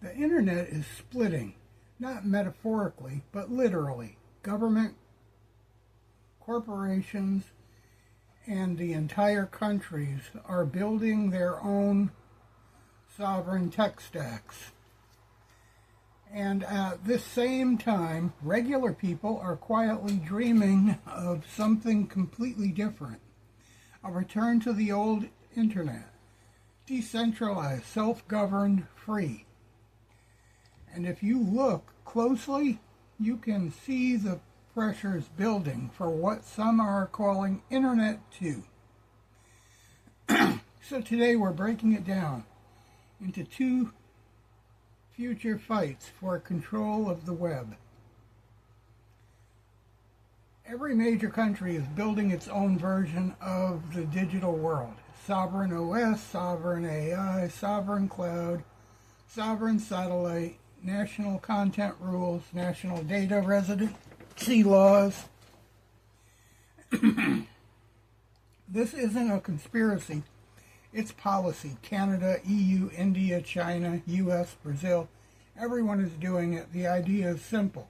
The internet is splitting, not metaphorically, but literally. Government, corporations, and the entire countries are building their own sovereign tech stacks. And at this same time, regular people are quietly dreaming of something completely different. A return to the old internet. Decentralized, self-governed, free. And if you look closely, you can see the pressures building for what some are calling Internet 2. So today we're breaking it down into two future fights for control of the web. Every major country is building its own version of the digital world. Sovereign OS, sovereign AI, sovereign cloud, sovereign satellite, national content rules, national data residency laws. This isn't a conspiracy. It's policy. Canada, EU, India, China, US, Brazil, everyone is doing it. The idea is simple.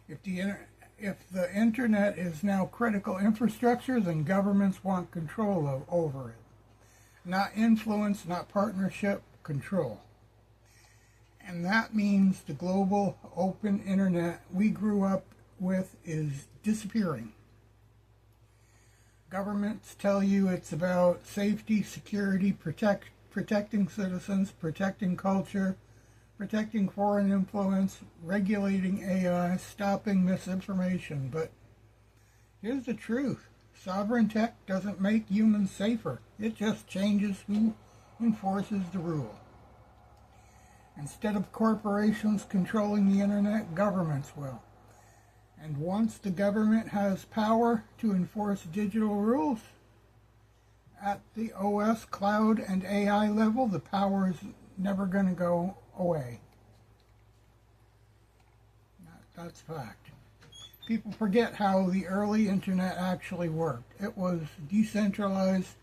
If the internet is now critical infrastructure, then governments want control over it. Not influence, not partnership, control. And that means the global open internet we grew up with is disappearing. Governments tell you it's about safety, security, protecting citizens, protecting culture, protecting foreign influence, regulating AI, stopping misinformation. But here's the truth. Sovereign tech doesn't make humans safer. It just changes who enforces the rule. Instead of corporations controlling the internet, governments will. And once the government has power to enforce digital rules at the OS, cloud, and AI level, the power is never going to go away. That's fact. People forget how the early internet actually worked. It was decentralized,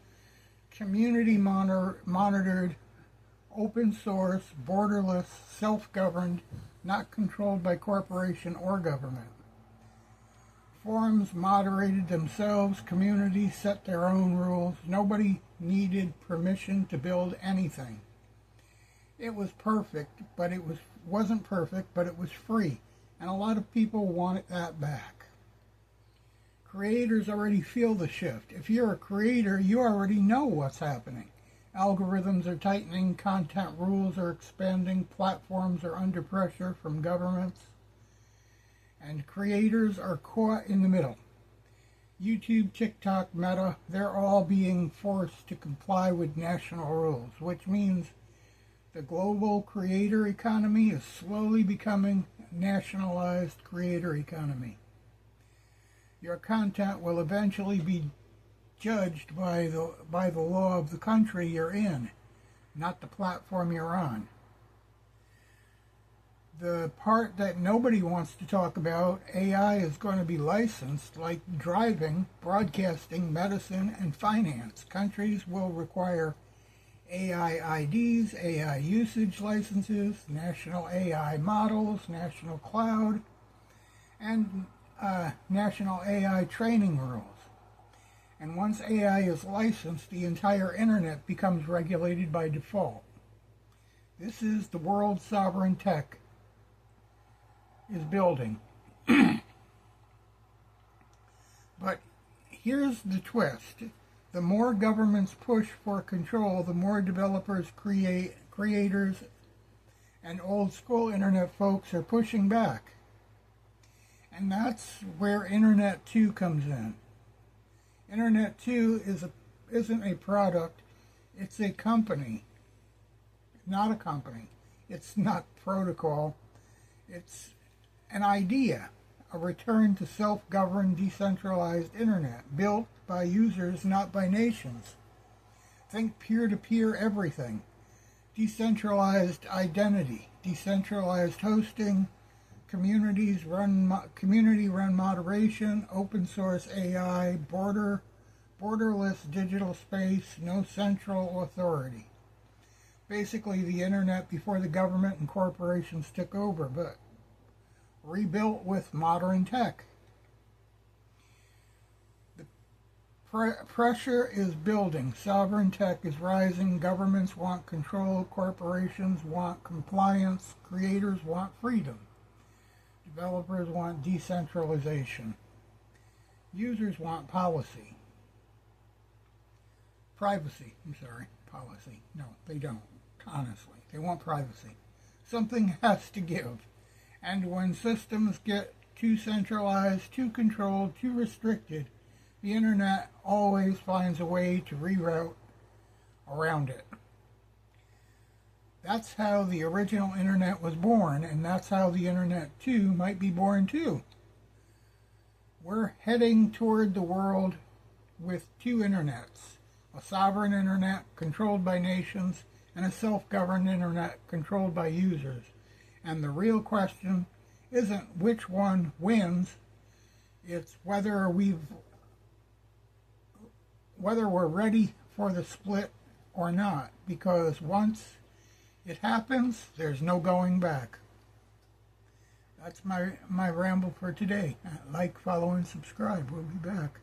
community monitored, open source, borderless, self-governed, not controlled by corporation or government. Forums moderated themselves, communities set their own rules. Nobody needed permission to build anything. It was perfect, but it wasn't perfect, but it was free. And a lot of people want that back. Creators already feel the shift. If you're a creator, you already know what's happening. Algorithms are tightening, content rules are expanding, platforms are under pressure from governments, and creators are caught in the middle. YouTube, TikTok, Meta, they're all being forced to comply with national rules, which means the global creator economy is slowly becoming a nationalized creator economy. Your content will eventually be judged by the law of the country you're in, not the platform you're on. The part that nobody wants to talk about, AI is going to be licensed like driving, broadcasting, medicine, and finance. Countries will require AI IDs, AI usage licenses, national AI models, national cloud, and national AI training rules. And once AI is licensed, the entire internet becomes regulated by default. This is the world sovereign tech is building. But here's the twist. The more governments push for control, the more developers, creators, and old school internet folks are pushing back. And that's where Internet 2 comes in. Internet 2 isn't a product, it's a company. Not a company. It's not protocol. It's an idea, a return to self-governed, decentralized internet, built by users, not by nations. Think peer-to-peer everything. Decentralized identity, decentralized hosting, community-run moderation, open source AI, borderless digital space, no central authority. basically the internet before the government and corporations took over, but rebuilt with modern tech. The pressure is building. Sovereign tech is rising. Governments want control. Corporations want compliance. Creators want freedom. Developers want decentralization. Users want policy. Privacy. Policy. No, they don't. Honestly, they want privacy. Something has to give. And when systems get too centralized, too controlled, too restricted, the internet always finds a way to reroute around it. That's how the original internet was born, and that's how the internet too might be born too. We're heading toward the world with two internets. A sovereign internet controlled by nations and a self-governed internet controlled by users. And the real question isn't which one wins, it's whether we're ready for the split or not, because once it happens, there's no going back. That's my ramble for today. Like, follow, and subscribe. We'll be back.